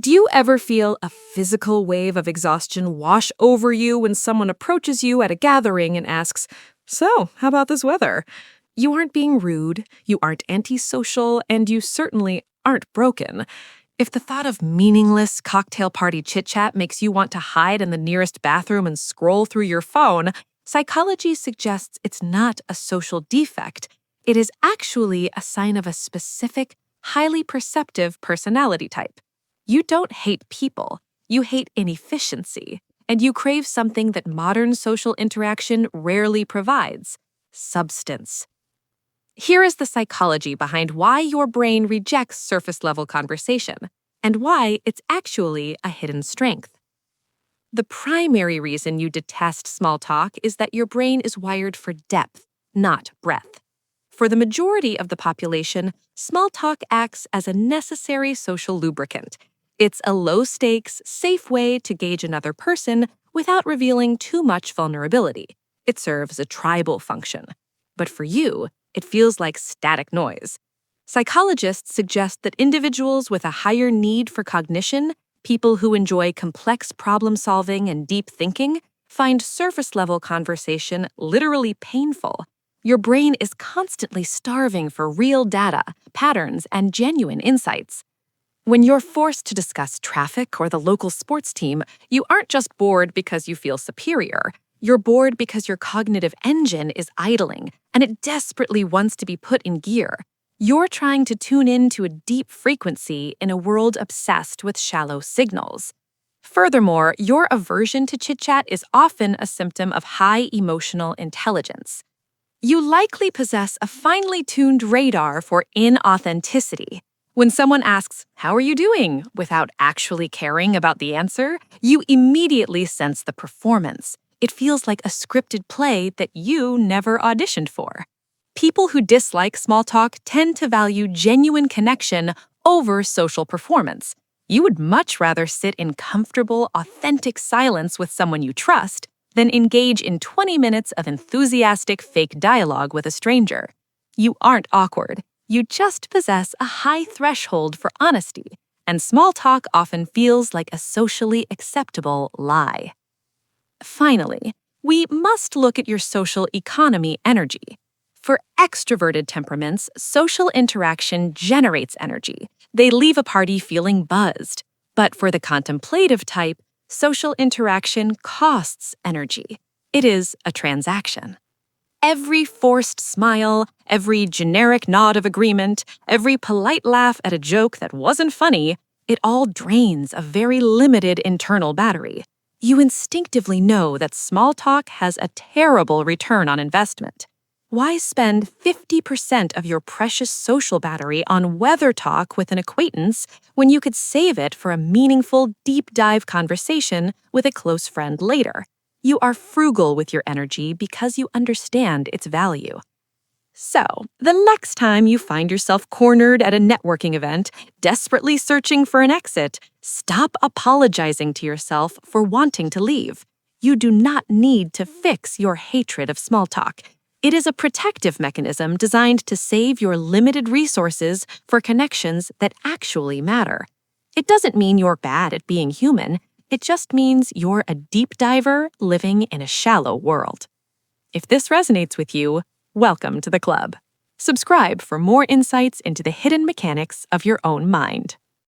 Do you ever feel a physical wave of exhaustion wash over you when someone approaches you at a gathering and asks, "So, how about this weather?" You aren't being rude, you aren't antisocial, and you certainly aren't broken. If the thought of meaningless cocktail party chit-chat makes you want to hide in the nearest bathroom and scroll through your phone, psychology suggests it's not a social defect. It is actually a sign of a specific, highly perceptive personality type. You don't hate people, you hate inefficiency, and you crave something that modern social interaction rarely provides: substance. Here is the psychology behind why your brain rejects surface-level conversation, and why it's actually a hidden strength. The primary reason you detest small talk is that your brain is wired for depth, not breadth. For the majority of the population, small talk acts as a necessary social lubricant. It's a low-stakes, safe way to gauge another person without revealing too much vulnerability. It serves a tribal function. But for you, it feels like static noise. Psychologists suggest that individuals with a higher need for cognition, people who enjoy complex problem-solving and deep thinking, find surface-level conversation literally painful. Your brain is constantly starving for real data, patterns, and genuine insights. When you're forced to discuss traffic or the local sports team, you aren't just bored because you feel superior. You're bored because your cognitive engine is idling, and it desperately wants to be put in gear. You're trying to tune in to a deep frequency in a world obsessed with shallow signals. Furthermore, your aversion to chit-chat is often a symptom of high emotional intelligence. You likely possess a finely tuned radar for inauthenticity. When someone asks, "How are you doing?" without actually caring about the answer, you immediately sense the performance. It feels like a scripted play that you never auditioned for. People who dislike small talk tend to value genuine connection over social performance. You would much rather sit in comfortable, authentic silence with someone you trust than engage in 20 minutes of enthusiastic fake dialogue with a stranger. You aren't awkward. You just possess a high threshold for honesty, and small talk often feels like a socially acceptable lie. Finally, we must look at your social economy energy. For extroverted temperaments, social interaction generates energy. They leave a party feeling buzzed. But for the contemplative type, social interaction costs energy. It is a transaction. Every forced smile, every generic nod of agreement, every polite laugh at a joke that wasn't funny, it all drains a very limited internal battery. You instinctively know that small talk has a terrible return on investment. Why spend 50% of your precious social battery on weather talk with an acquaintance when you could save it for a meaningful, deep-dive conversation with a close friend later? You are frugal with your energy because you understand its value. So, the next time you find yourself cornered at a networking event, desperately searching for an exit, stop apologizing to yourself for wanting to leave. You do not need to fix your hatred of small talk. It is a protective mechanism designed to save your limited resources for connections that actually matter. It doesn't mean you're bad at being human. It just means you're a deep diver living in a shallow world. If this resonates with you, welcome to the club. Subscribe for more insights into the hidden mechanics of your own mind.